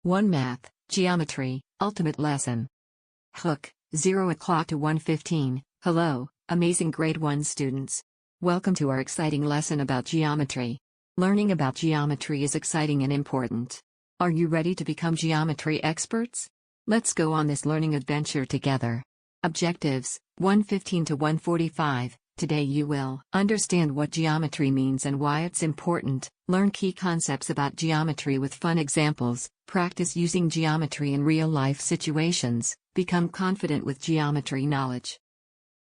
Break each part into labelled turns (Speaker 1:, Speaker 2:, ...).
Speaker 1: 1 Math, Geometry, Ultimate Lesson. Hook, 0 o'clock to 1:15. Hello, amazing grade 1 students. Welcome to our exciting lesson about geometry. Learning about geometry is exciting and important. Are you ready to become geometry experts? Let's go on this learning adventure together. Objectives, 1:15 to 1:45. Today you will understand what geometry means and why it's important, learn key concepts about geometry with fun examples, practice using geometry in real-life situations, become confident with geometry knowledge.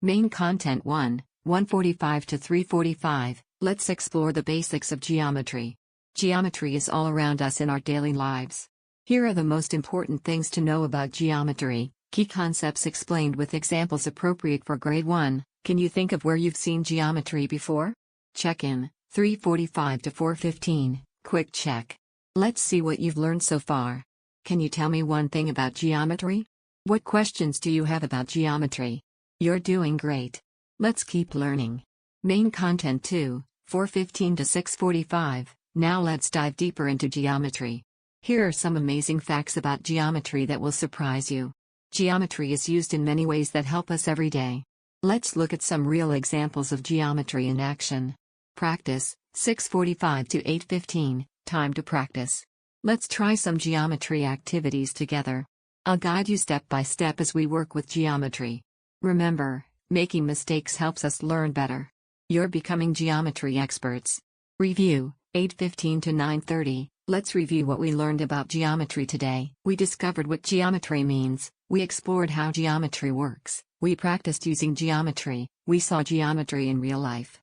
Speaker 1: Main content 1, 1:45 to 3:45, let's explore the basics of geometry. Geometry is all around us in our daily lives. Here are the most important things to know about geometry, key concepts explained with examples appropriate for grade 1. Can you think of where you've seen geometry before? Check in, 3:45 to 4:15, quick check. Let's see what you've learned so far. Can you tell me one thing about geometry? What questions do you have about geometry? You're doing great. Let's keep learning. Main content 2, 4:15 to 6:45, now let's dive deeper into geometry. Here are some amazing facts about geometry that will surprise you. Geometry is used in many ways that help us every day. Let's look at some real examples of geometry in action. Practice, 6:45 to 8:15, time to practice. Let's try some geometry activities together. I'll guide you step by step as we work with geometry. Remember, making mistakes helps us learn better. You're becoming geometry experts. Review, 8:15 to 9:30, let's review what we learned about geometry today. We discovered what geometry means, we explored how geometry works. We practiced using geometry, we saw geometry in real life.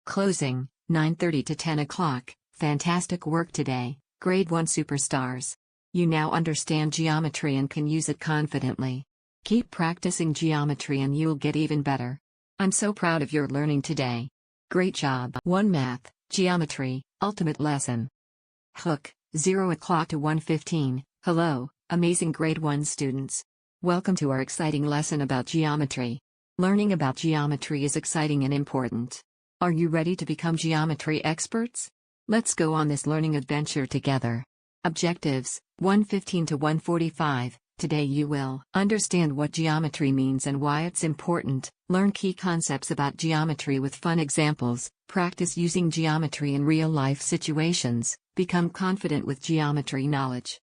Speaker 1: Closing, 9:30 to 10 o'clock, fantastic work today, grade 1 superstars. You now understand geometry and can use it confidently. Keep practicing geometry and you'll get even better. I'm so proud of your learning today. Great job. 1 Math, Geometry, Ultimate Lesson. Hook, 0 o'clock to 1:15. Hello, amazing grade 1 students. Welcome to our exciting lesson about geometry. Learning about geometry is exciting and important. Are you ready to become geometry experts? Let's go on this learning adventure together. Objectives, 1:15 to 1:45. Today you will understand what geometry means and why it's important, learn key concepts about geometry with fun examples, practice using geometry in real-life situations, become confident with geometry knowledge.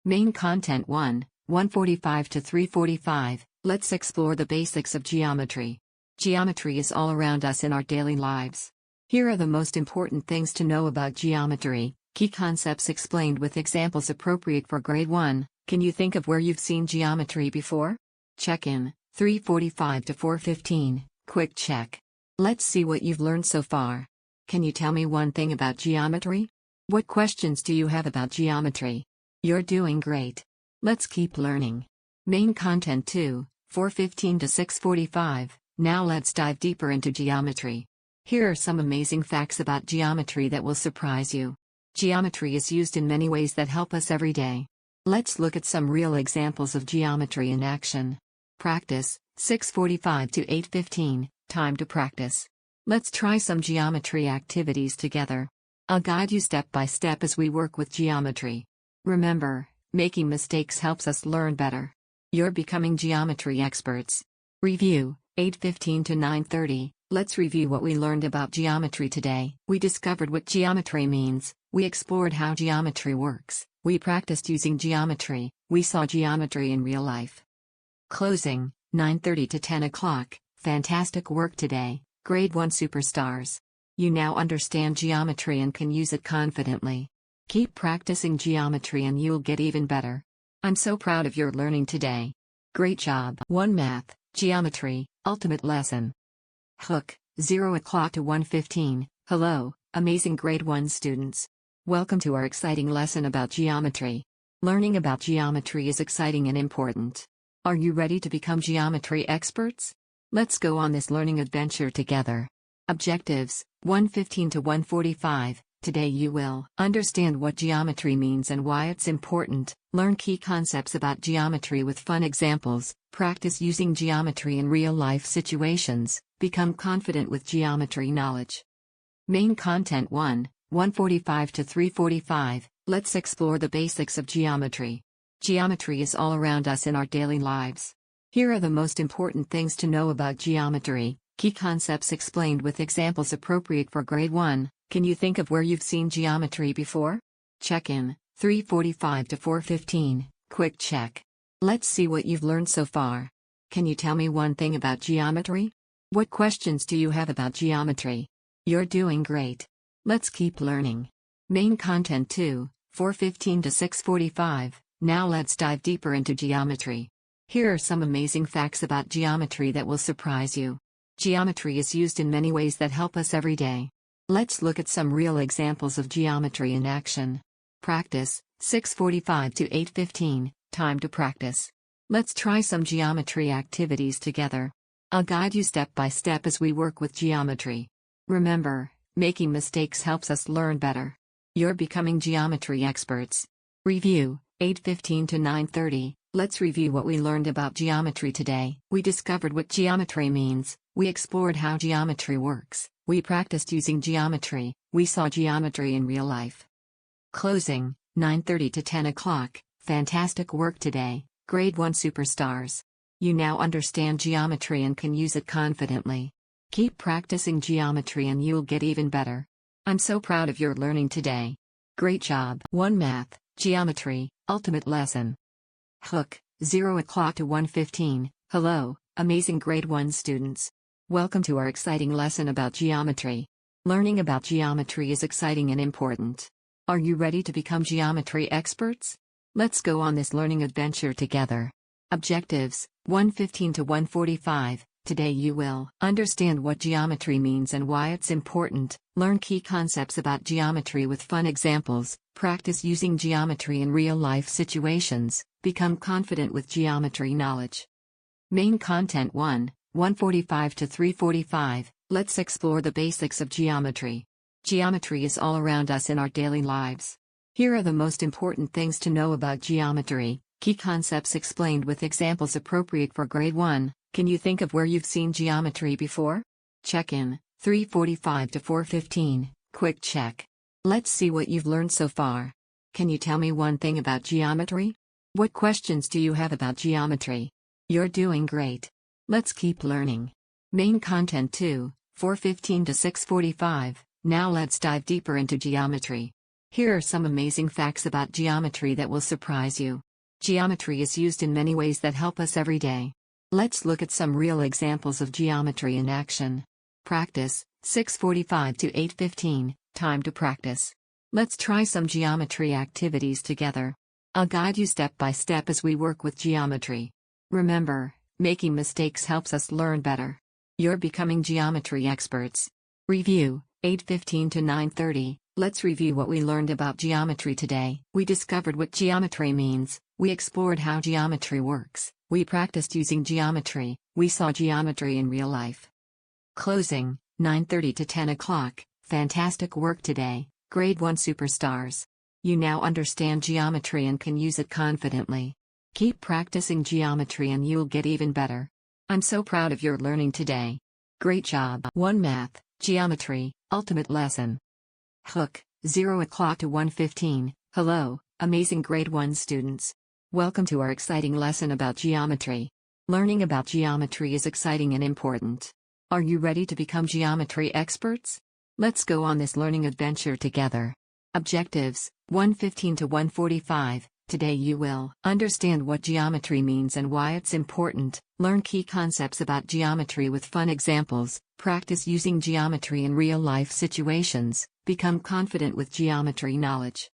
Speaker 1: Main content 1, 1:45 to 3:45, let's explore the basics of geometry. Geometry is all around us in our daily lives. Here are the most important things to know about geometry, key concepts explained with examples appropriate for grade 1. Can you think of where you've seen geometry before? Check in, 3:45 to 4:15, quick check. Let's see what you've learned so far. Can you tell me one thing about geometry? What questions do you have about geometry? You're doing great. Let's keep learning. Main content 2, 4:15 to 6:45, now let's dive deeper into geometry. Here are some amazing facts about geometry that will surprise you. Geometry is used in many ways that help us every day. Let's look at some real examples of geometry in action. Practice, 6:45 to 8:15, time to practice. Let's try some geometry activities together. I'll guide you step by step as we work with geometry. Remember, making mistakes helps us learn better. You're becoming geometry experts. Review, 8:15 to 9:30, let's review what we learned about geometry today. We discovered what geometry means, we explored how geometry works, we practiced using geometry, we saw geometry in real life. Closing, 9:30 to 10 o'clock, fantastic work today, grade 1 superstars. You now understand geometry and can use it confidently. Keep practicing geometry and you'll get even better. I'm so proud of your learning today. Great job. 1 Math, Geometry, Ultimate Lesson. Hook, 0 o'clock to 1:15. Hello, amazing grade 1 students. Welcome to our exciting lesson about geometry. Learning about geometry is exciting and important. Are you ready to become geometry experts? Let's go on this learning adventure together. Objectives, 1:15 to 1:45. Today you will understand what geometry means and why it's important, learn key concepts about geometry with fun examples, practice using geometry in real-life situations, become confident with geometry knowledge. Main content 1, 1:45 to 3:45, let's explore the basics of geometry. Geometry is all around us in our daily lives. Here are the most important things to know about geometry, key concepts explained with examples appropriate for grade 1. Can you think of where you've seen geometry before? Check in, 3:45 to 4:15, quick check. Let's see what you've learned so far. Can you tell me one thing about geometry? What questions do you have about geometry? You're doing great. Let's keep learning. Main content 2, 4:15 to 6:45. Now let's dive deeper into geometry. Here are some amazing facts about geometry that will surprise you. Geometry is used in many ways that help us every day. Let's look at some real examples of geometry in action. Practice, 6:45 to 8:15, time to practice. Let's try some geometry activities together. I'll guide you step by step as we work with geometry. Remember, making mistakes helps us learn better. You're becoming geometry experts. Review, 8:15 to 9:30. Let's review what we learned about geometry today. We discovered what geometry means, we explored how geometry works, we practiced using geometry, we saw geometry in real life. Closing, 9:30 to 10 o'clock. Fantastic work today, grade 1 superstars. You now understand geometry and can use it confidently. Keep practicing geometry and you'll get even better. I'm so proud of your learning today. Great job. 1 Math, Geometry, Ultimate Lesson. Hook, 0 o'clock to 1:15. Hello, amazing grade 1 students. Welcome to our exciting lesson about geometry. Learning about geometry is exciting and important. Are you ready to become geometry experts? Let's go on this learning adventure together. Objectives, 1:15 to 1:45. Today you will understand what geometry means and why it's important, learn key concepts about geometry with fun examples, practice using geometry in real-life situations, become confident with geometry knowledge. Main content 1, 1:45 to 3:45, let's explore the basics of geometry. Geometry is all around us in our daily lives. Here are the most important things to know about geometry, key concepts explained with examples appropriate for grade 1. Can you think of where you've seen geometry before? Check in, 3:45 to 4:15, quick check. Let's see what you've learned so far. Can you tell me one thing about geometry? What questions do you have about geometry? You're doing great. Let's keep learning. Main content 2, 4:15 to 6:45. Now let's dive deeper into geometry. Here are some amazing facts about geometry that will surprise you. Geometry is used in many ways that help us every day. Let's look at some real examples of geometry in action. Practice, 6:45 to 8:15, time to practice. Let's try some geometry activities together. I'll guide you step by step as we work with geometry. Remember, making mistakes helps us learn better. You're becoming geometry experts. Review, 8:15 to 9:30. Let's review what we learned about geometry today. We discovered what geometry means, we explored how geometry works, we practiced using geometry, we saw geometry in real life. Closing, 9:30 to 10 o'clock. Fantastic work today, grade 1 superstars. You now understand geometry and can use it confidently. Keep practicing geometry and you'll get even better. I'm so proud of your learning today. Great job. 1 Math, Geometry, Ultimate Lesson. Hook, 0 o'clock to 1:15. Hello, amazing grade 1 students. Welcome to our exciting lesson about geometry. Learning about geometry is exciting and important. Are you ready to become geometry experts? Let's go on this learning adventure together. Objectives, 1:15 to 1:45. Today you will understand what geometry means and why it's important, learn key concepts about geometry with fun examples, practice using geometry in real-life situations, become confident with geometry knowledge.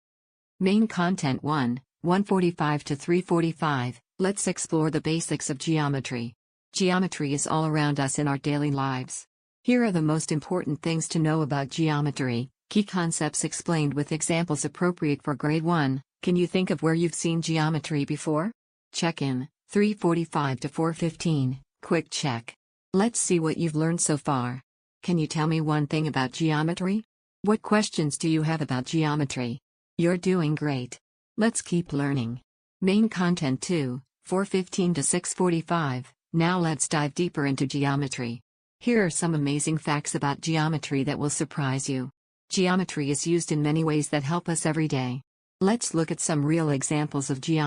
Speaker 1: Main content 1, 1:45 to 3:45, let's explore the basics of geometry. Geometry is all around us in our daily lives. Here are the most important things to know about geometry, key concepts explained with examples appropriate for grade 1. Can you think of where you've seen geometry before? Check in, 3:45 to 4:15, quick check. Let's see what you've learned so far. Can you tell me one thing about geometry? What questions do you have about geometry? You're doing great. Let's keep learning. Main content 2, 4:15 to 6:45. Now let's dive deeper into geometry. Here are some amazing facts about geometry that will surprise you. Geometry is used in many ways that help us every day. Let's look at some real examples of geometry.